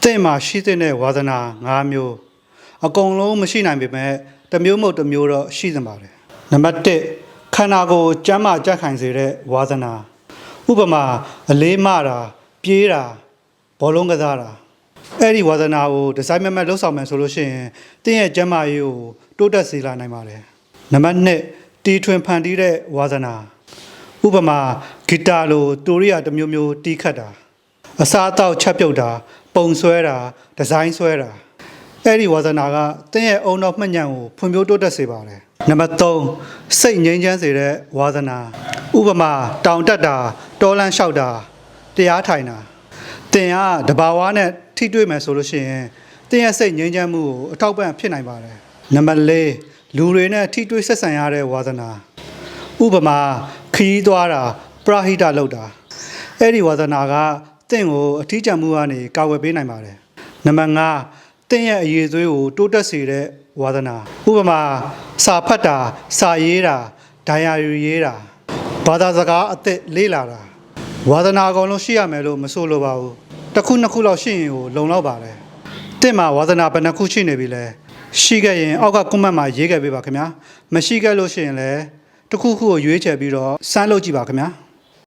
တဲ့မှာရှိတဲ့ဝါသနာ၅မျိုးအကုန်လုံးမရှိနိုင်ပေမဲ့တစ်မျိုးမဟုတ်တစ်မျိုးတော့ရှိသင့်ပါတယ်နံပါတ်1ခန္ဓာကိုယ်ကျမ်းမာကြက်ခိုင်စေတဲ့ဝါသနာဥပမာအလေးမတာပြေးတာဘောလုံးကစားတာအဲ့ဒီဝါသနာကိုဒီဇိုင်းမဲ့လှုပ်ဆောင်မယ်ဆိုလို့ရှိရင်တင်းရဲ့ကျမ်းမာရေးကိုတိုးတက်စေလာနိုင်ပါတယ်နံပါတ်2တီထွင်ဖန်တီးတဲ့ဝါသနာဥပမာဂီတာလိုတူရီယာတစ်မျိုးမျိုးတီးခတ်တာအစားအသောက်ချက်ပြုတ်တာပုံဆွဲတာဒီဇိုင်းဆွဲတာအဲ့ဒီဝါသနာကတင်းရဲ့အုံနောက်မှတ်ညံကိုဖွံ့ဖြိုးတိုးတက်စေပါတယ်နံပါတ်3စိတ်ငြိမ်းချမ်းစေတဲ့ဝါသနာဥပမာတောင်တက်တာတောလန်းလျှောက်တာတရားထိုင်တာတင်ကတဘာဝနဲ့ထိတွေ့မယ်ဆိုလို့ရှိရင်တင်းရဲ့စိတ်ငြိမ်းချမ်းမှုကိုအထောက်ပံ့ဖြစ်နိုင်ပါတယ်နံပါတ်4လူတွေနဲ့ထိတွေ့ဆက်ဆံရတဲ့ဝါသနာဥပမာခရီးသွားတာပရဟိတလုပ်တာအဲ့ဒီဝါသနာကတင့်ကိုအထီးကျန်မှုကနေကာကွယ်ပေးနိုင်ပါတယ်နံပါတ်5တင့်ရဲ့အရေးသွေးကိုတိုးတက်စေတဲ့ဝါသနာဥပမာစာဖတ်တာစာရေးတာဒိုင်ယာရီရေးတာဘာသာစကားအသစ်လေ့လာတာဝါသနာအကုန်လုံးရှိရမယ်လို့မဆိုလိုပါဘူးတစ်ခုနှစ်ခုလောက်ရှိရင်ကိုလုံလောက်ပါတယ်တင့်မှာဝါသနာဘယ်နှခုရှိနေပြီလဲရှိခဲ့ရင်အောက်ကကွန်မန့်မှာရေးခဲ့ပေးပါခင်ဗျာမရှိခဲ့လို့ရှိရင်လည်းတစ်ခုခုကိုရွေးချယ်ပြီးတော့စမ်းလုပ်ကြည့်ပါခင်ဗျာ